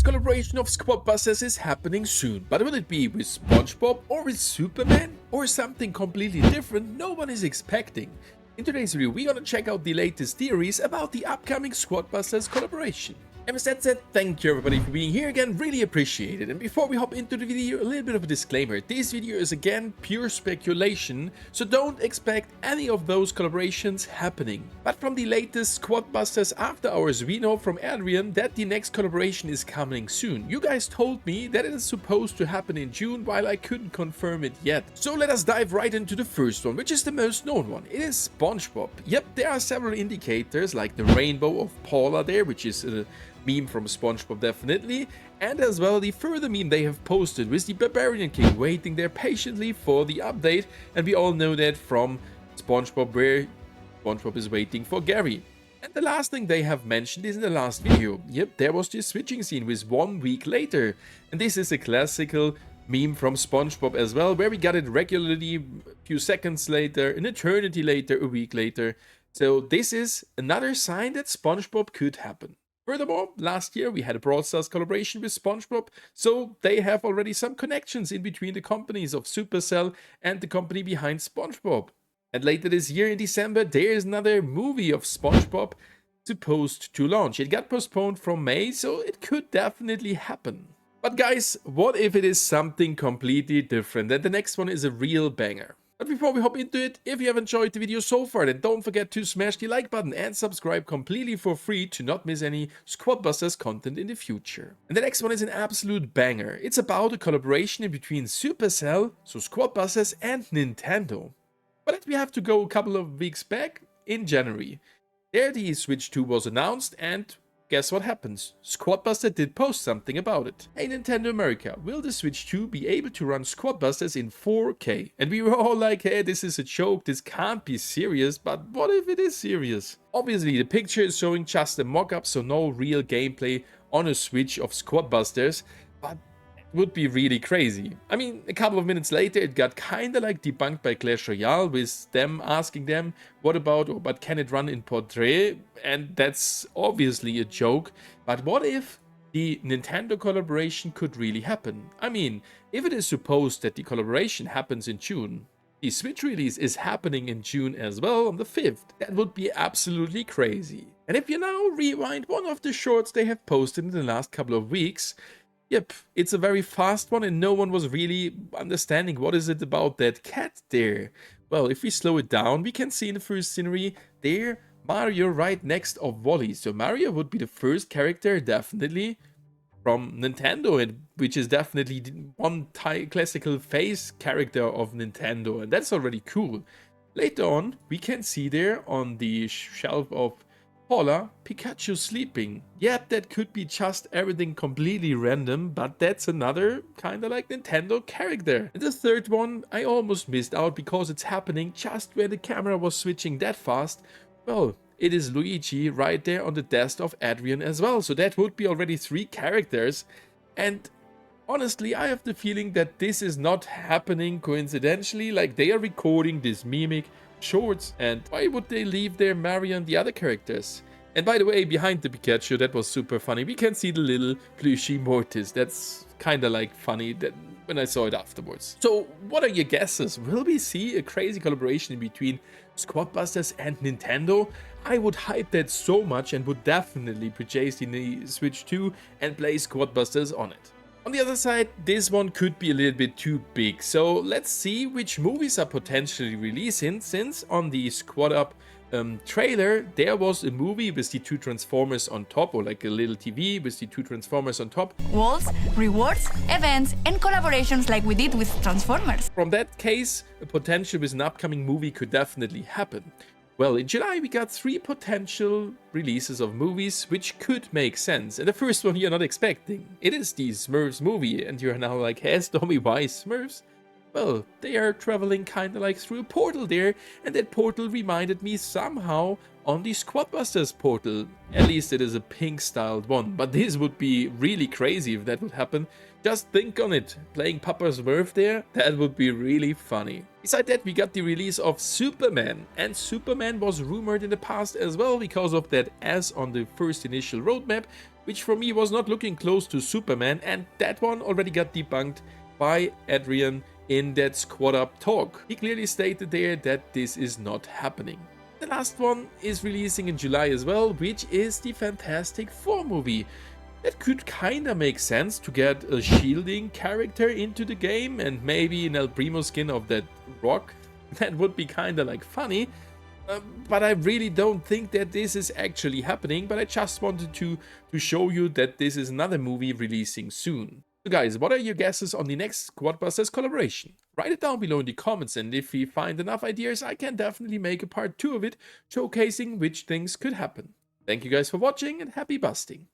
next collaboration of Squadbusters is happening soon, but will it be with Spongebob or with Superman or something completely different no one is expecting? In today's video, we're gonna check out the latest theories about the upcoming Squadbusters collaboration. And with that said, thank you everybody for being here again, really appreciate it. And before we hop into the video, a little bit of a disclaimer. This video is again pure speculation, so don't expect any of those collaborations happening. But from the latest Squadbusters After Hours, we know from Adrian that the next collaboration is coming soon. You guys told me that it is supposed to happen in June, while I couldn't confirm it yet. So let us dive right into the first one, which is the most known one. It is Spongebob. Yep, there are several indicators, like the rainbow of Paula there, which is a meme from Spongebob definitely, and as well the further meme they have posted with the Barbarian King waiting there patiently for the update, and we all know that from Spongebob where Spongebob is waiting for Gary. And the last thing they have mentioned is in the last video. Yep, there was this switching scene with 1 week later, and this is a classical meme from Spongebob as well, where we got it regularly a few seconds later, an eternity later, a week later. So this is another sign that Spongebob could happen. Furthermore, last year we had a Brawl Stars collaboration with Spongebob, so they have already some connections in between the companies of Supercell and the company behind Spongebob. And later this year in December, there is another movie of Spongebob supposed to launch. It got postponed from May, so it could definitely happen. But guys, what if it is something completely different and the next one is a real banger? But before we hop into it, if you have enjoyed the video so far, then don't forget to smash the like button and subscribe completely for free to not miss any Squadbusters content in the future. And the next one is an absolute banger. It's about a collaboration in between Supercell, so Squadbusters, and Nintendo. But we have to go a couple of weeks back in January. There the Switch 2 was announced, and guess what happens? Squadbuster did post something about it. Hey Nintendo America, will the Switch 2 be able to run Squadbusters in 4K? And we were all like, hey, this is a joke, this can't be serious, but what if it is serious? Obviously, the picture is showing just a mock-up, so no real gameplay on a Switch of Squadbusters, but it would be really crazy. I mean, a couple of minutes later, it got kinda like debunked by Clash Royale with them asking them, what about, but can it run in Portrait? And that's obviously a joke, but what if the Nintendo collaboration could really happen? I mean, if it is supposed that the collaboration happens in June, the Switch release is happening in June as well, on the 5th. That would be absolutely crazy. And if you now rewind one of the shorts they have posted in the last couple of weeks, yep, it's a very fast one and no one was really understanding what is it about that cat there. Well, if we slow it down, we can see in the first scenery there, Mario right next of Wally. So Mario would be the first character, definitely, from Nintendo, and which is definitely one classical face character of Nintendo, and that's already cool. Later on, we can see there on the shelf of Paula, Pikachu sleeping. Yep, that could be just everything completely random, but that's another kinda like Nintendo character. And the third one, I almost missed out because it's happening just where the camera was switching that fast. Well, it is Luigi right there on the desk of Adrian as well, so that would be already 3 characters. And honestly, I have the feeling that this is not happening coincidentally, like they are recording this mimic shorts, and why would they leave their Mario and the other characters? And by the way, behind the Pikachu, that was super funny, we can see the little plushy Mortis. That's kinda like funny that when I saw it afterwards. So what are your guesses? Will we see a crazy collaboration between Squadbusters and Nintendo? I would hype that so much and would definitely purchase the Switch 2 and play Squadbusters on it. On the other side, this one could be a little bit too big, so let's see which movies are potentially releasing, since on the Squad Up trailer, there was a movie with the 2 Transformers on top, or like a little TV with the 2 Transformers on top. Walls, rewards, events, and collaborations like we did with Transformers. From that case, a potential with an upcoming movie could definitely happen. Well, in July we got 3 potential releases of movies, which could make sense. And the first one you're not expecting. It is the Smurfs movie, and you're now like, hey Stormy, why Smurfs? Well, they are traveling kinda like through a portal there, and that portal reminded me somehow on the Squadbusters portal. At least it is a pink styled one, but this would be really crazy if that would happen. Just think on it, playing Papa Smurf there, that would be really funny. Besides that, we got the release of Superman, and Superman was rumored in the past as well because of that S on the first initial roadmap. which for me was not looking close to Superman, and that one already got debunked by Adrian in that Squad Up talk. He clearly stated there that this is not happening. The last one is releasing in July as well, which is the Fantastic Four movie. That could kinda make sense to get a shielding character into the game and maybe an El Primo skin of that Rock. That would be kinda like funny. But I really don't think that this is actually happening, but I just wanted to show you that this is another movie releasing soon. So guys, what are your guesses on the next Quadbusters collaboration? Write it down below in the comments, and if we find enough ideas, I can definitely make a part 2 of it, showcasing which things could happen. Thank you guys for watching, and happy busting!